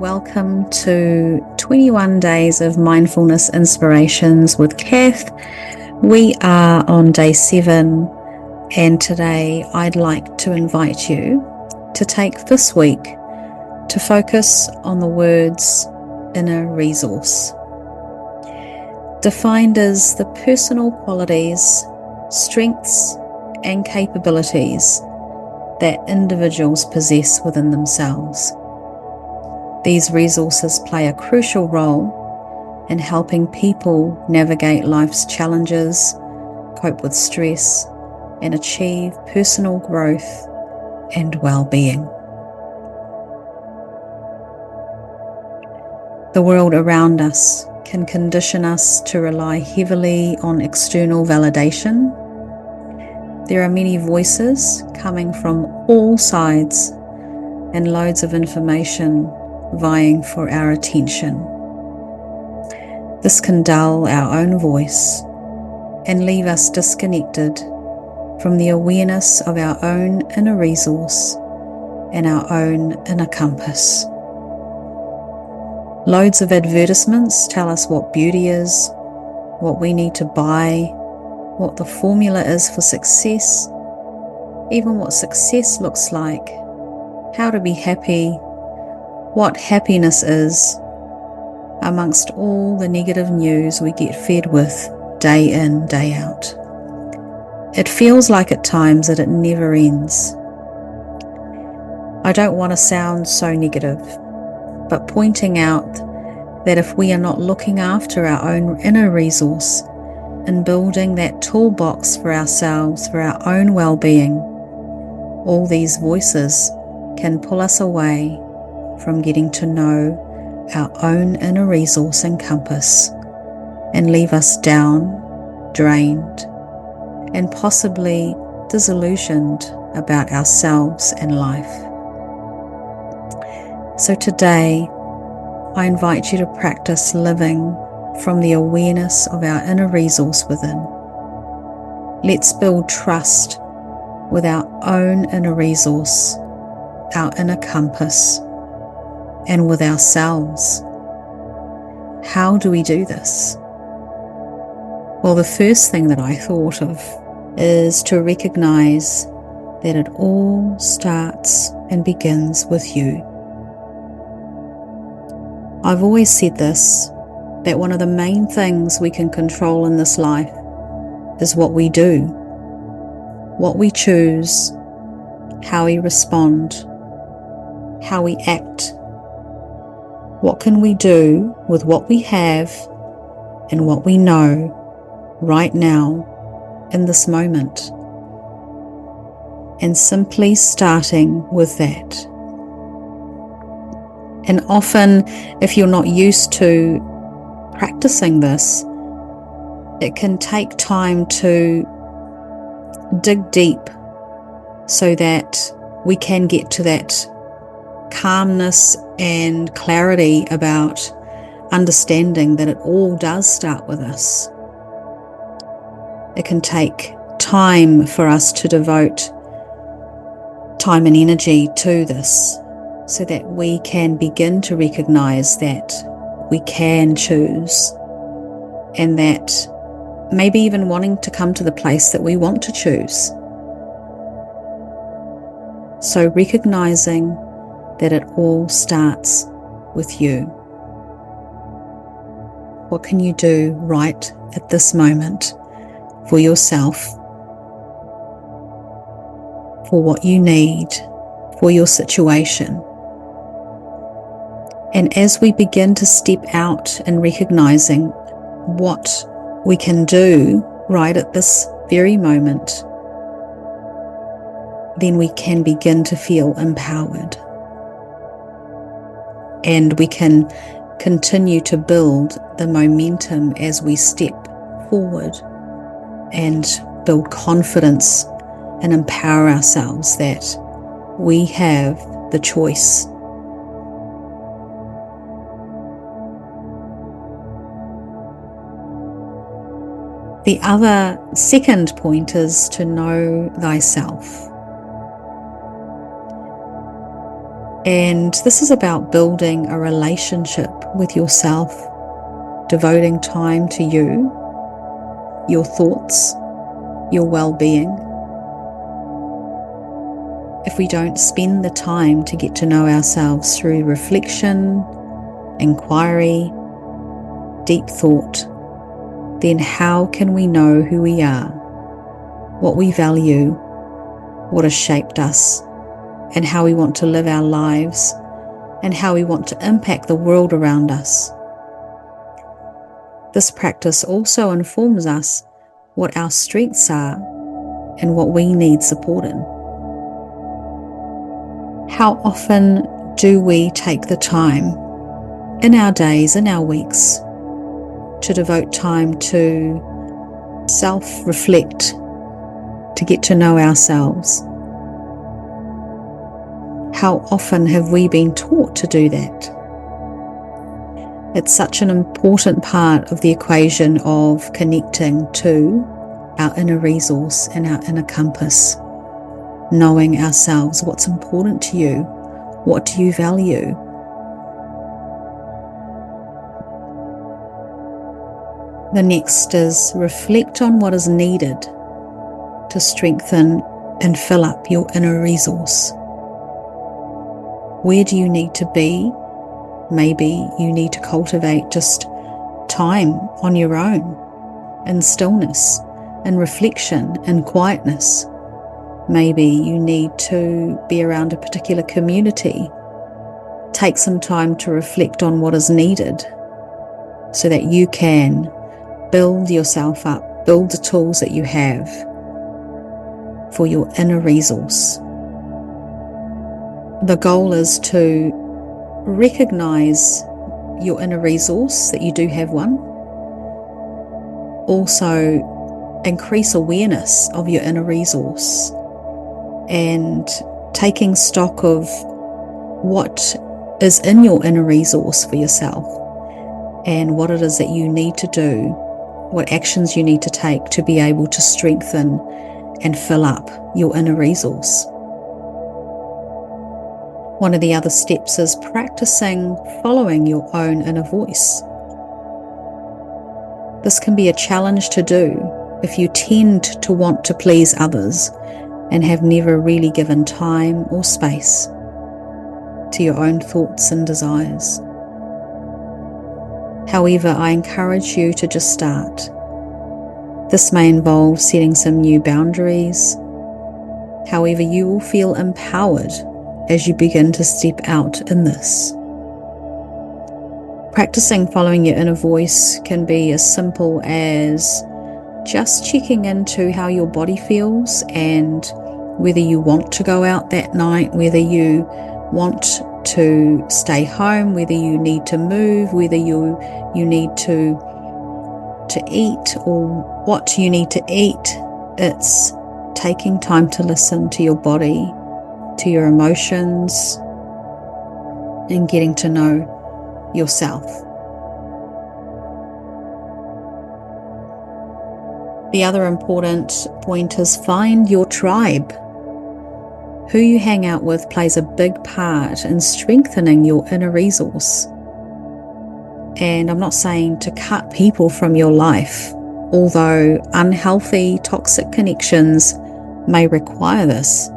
Welcome to 21 Days of Mindfulness Inspirations with Kath. We are on day 7, and today I'd like to invite you to take this week to focus on the words inner resource, defined as the personal qualities, strengths, and capabilities that individuals possess within themselves. These resources play a crucial role in helping people navigate life's challenges, cope with stress, and achieve personal growth and well-being. The world around us can condition us to rely heavily on external validation. There are many voices coming from all sides and loads of information vying for our attention. This can dull our own voice and leave us disconnected from the awareness of our own inner resource and our own inner compass. Loads of advertisements tell us what beauty is, what we need to buy, what the formula is for success, even what success looks like, how to be happy, what happiness is, amongst all the negative news we get fed with day in, day out. It feels like at times that it never ends. I don't want to sound so negative, but pointing out that if we are not looking after our own inner resource and building that toolbox for ourselves, for our own well-being, all these voices can pull us away from getting to know our own inner resource and compass and leave us down, drained, and possibly disillusioned about ourselves and life. So today, I invite you to practice living from the awareness of our inner resource within. Let's build trust with our own inner resource, our inner compass, and with ourselves. How do we do this? Well, the first thing that I thought of is to recognize that it all starts and begins with you. I've always said this, that one of the main things we can control in this life is what we do, what we choose, how we respond, how we act. What can we do with what we have and what we know right now in this moment? And simply starting with that. And often, if you're not used to practicing this, it can take time to dig deep so that we can get to that calmness and clarity about understanding that it all does start with us. It can take time for us to devote time and energy to this so that we can begin to recognize that we can choose, and that maybe even wanting to come to the place that we want to choose. So recognizing that it all starts with you. What can you do right at this moment for yourself, for what you need, for your situation? And as we begin to step out and recognizing what we can do right at this very moment, then we can begin to feel empowered. And we can continue to build the momentum as we step forward and build confidence and empower ourselves that we have the choice. The other second point is to know thyself. And this is about building a relationship with yourself, devoting time to you, your thoughts, your well-being. If we don't spend the time to get to know ourselves through reflection, inquiry, deep thought, then how can we know who we are, what we value, what has shaped us, and how we want to live our lives, and how we want to impact the world around us? This practice also informs us what our strengths are and what we need support in. How often do we take the time in our days, in our weeks, to devote time to self-reflect, to get to know ourselves? How often have we been taught to do that? It's such an important part of the equation of connecting to our inner resource and our inner compass. Knowing ourselves, what's important to you, what do you value? The next is reflect on what is needed to strengthen and fill up your inner resource. Where do you need to be? Maybe you need to cultivate just time on your own, in stillness, in reflection, in quietness. Maybe you need to be around a particular community. Take some time to reflect on what is needed so that you can build yourself up, build the tools that you have for your inner resource. The goal is to recognize your inner resource, that you do have one. Also, increase awareness of your inner resource and taking stock of what is in your inner resource for yourself and what it is that you need to do, what actions you need to take to be able to strengthen and fill up your inner resource. One of the other steps is practicing following your own inner voice. This can be a challenge to do if you tend to want to please others and have never really given time or space to your own thoughts and desires. However, I encourage you to just start. This may involve setting some new boundaries. However, you will feel empowered as you begin to step out in this. Practicing following your inner voice can be as simple as just checking into how your body feels and whether you want to go out that night, whether you want to stay home, whether you need to move, whether you need to eat or what you need to eat. It's taking time to listen to your body, to your emotions, and getting to know yourself. The other important point is find your tribe. Who you hang out with plays a big part in strengthening your inner resource. And I'm not saying to cut people from your life, although unhealthy, toxic connections may require this.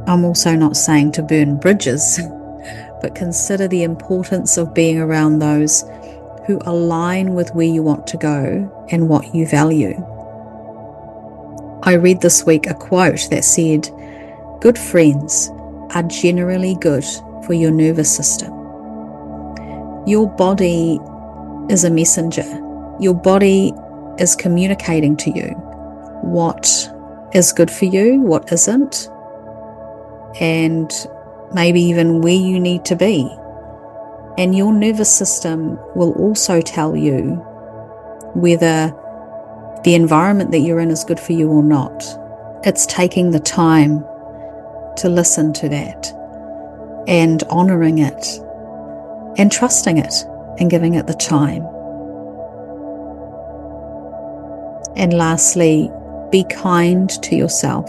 I'm also not saying to burn bridges, but consider the importance of being around those who align with where you want to go and what you value. I read this week a quote that said, "Good friends are generally good for your nervous system." Your body is a messenger. Your body is communicating to you what is good for you, what isn't, and maybe even where you need to be. And your nervous system will also tell you whether the environment that you're in is good for you or not. It's taking the time to listen to that and honoring it and trusting it and giving it the time. And lastly, be kind to yourself.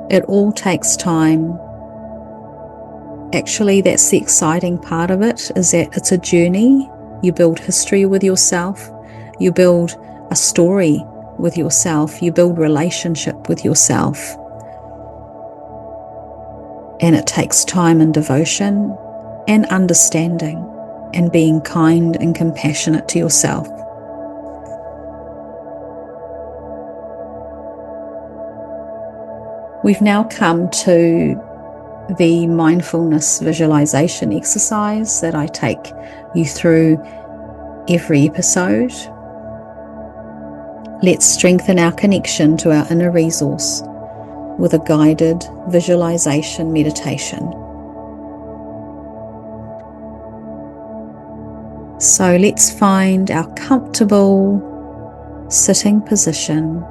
It all takes time. Actually, that's the exciting part of it, is that it's a journey. You build history with yourself. You build a story with yourself. You build relationship with yourself. And it takes time and devotion and understanding and being kind and compassionate to yourself. We've now come to the mindfulness visualization exercise that I take you through every episode. Let's strengthen our connection to our inner resource with a guided visualization meditation. So let's find our comfortable sitting position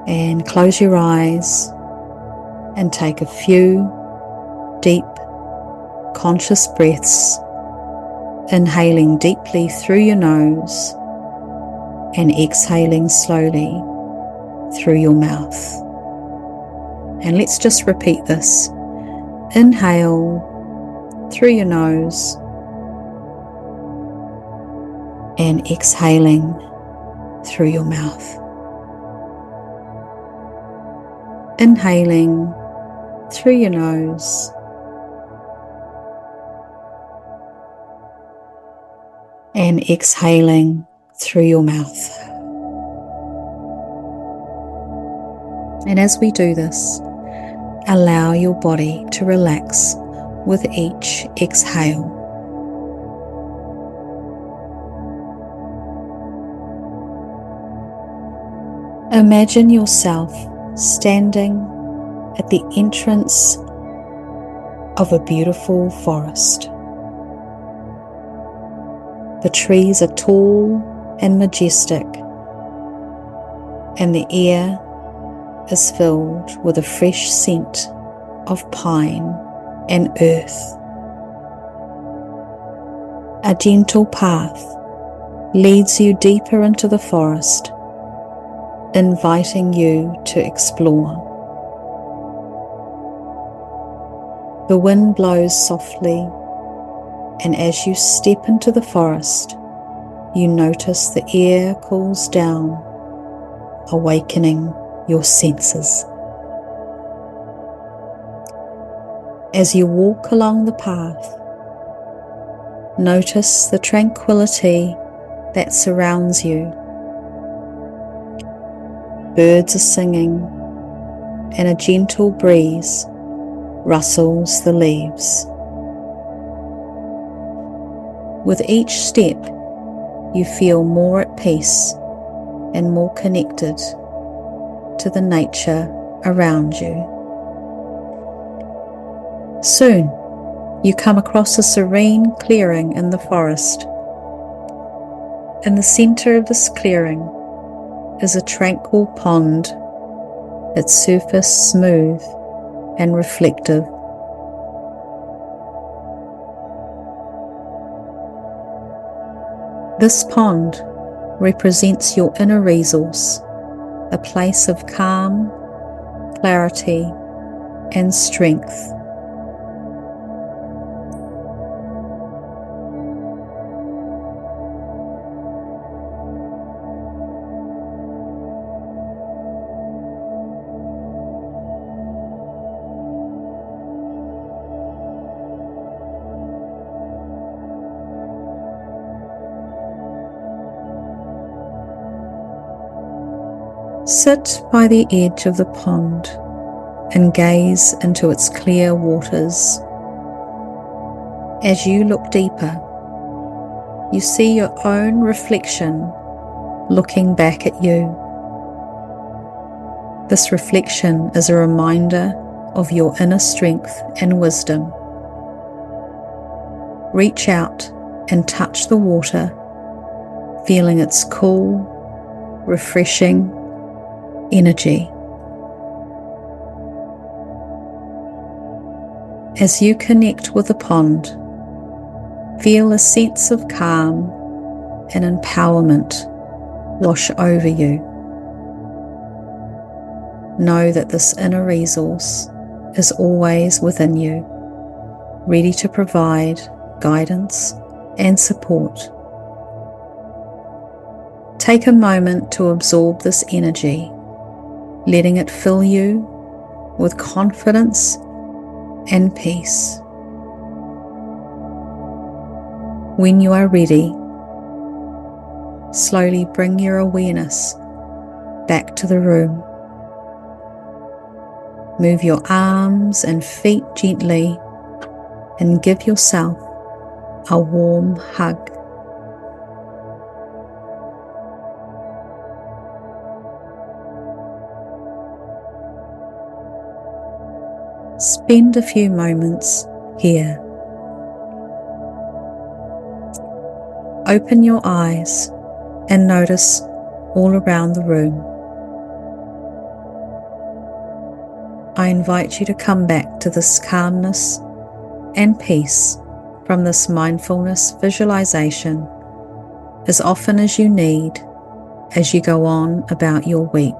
and close your eyes and take a few deep, conscious breaths, inhaling deeply through your nose and exhaling slowly through your mouth. And let's just repeat this. Inhale through your nose and exhaling through your mouth. Inhaling through your nose and exhaling through your mouth. And as we do this, allow your body to relax with each exhale. Imagine yourself standing at the entrance of a beautiful forest. The trees are tall and majestic, and the air is filled with a fresh scent of pine and earth. A gentle path leads you deeper into the forest, inviting you to explore. The wind blows softly, and as you step into the forest, you notice the air cools down, awakening your senses. As you walk along the path, notice the tranquility that surrounds you. Birds are singing, and a gentle breeze rustles the leaves. With each step, you feel more at peace and more connected to the nature around you. Soon, you come across a serene clearing in the forest. In the center of this clearing is a tranquil pond, its surface smooth and reflective. This pond represents your inner resource, a place of calm, clarity, and strength. Sit by the edge of the pond and gaze into its clear waters. As you look deeper, you see your own reflection looking back at you. This reflection is a reminder of your inner strength and wisdom. Reach out and touch the water, feeling its cool, refreshing energy. As you connect with the pond, feel a sense of calm and empowerment wash over you. know that this inner resource is always within you, ready to provide guidance and support. Take a moment to absorb this energy, letting it fill you with confidence and peace. When you are ready, slowly bring your awareness back to the room. Move your arms and feet gently and give yourself a warm hug. Spend a few moments here. Open your eyes and notice all around the room. I invite you to come back to this calmness and peace from this mindfulness visualization as often as you need as you go on about your week.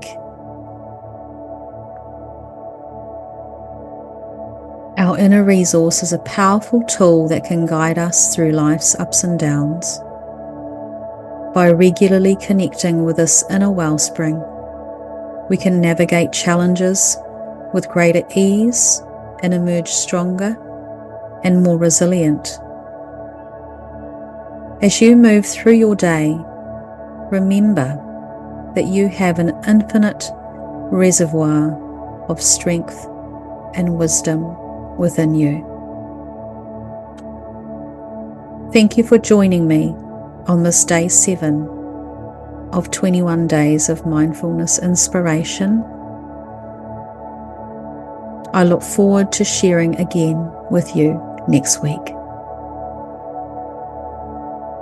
Our inner resource is a powerful tool that can guide us through life's ups and downs. By regularly connecting with this inner wellspring, we can navigate challenges with greater ease and emerge stronger and more resilient. As you move through your day, remember that you have an infinite reservoir of strength and wisdom within you. Thank you for joining me on this day 7 of 21 days of mindfulness inspiration. I look forward to sharing again with you next week.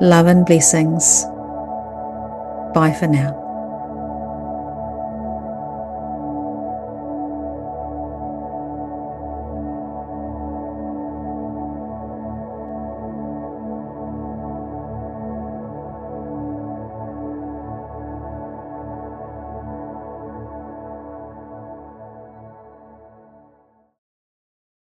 Love and blessings. Bye for now.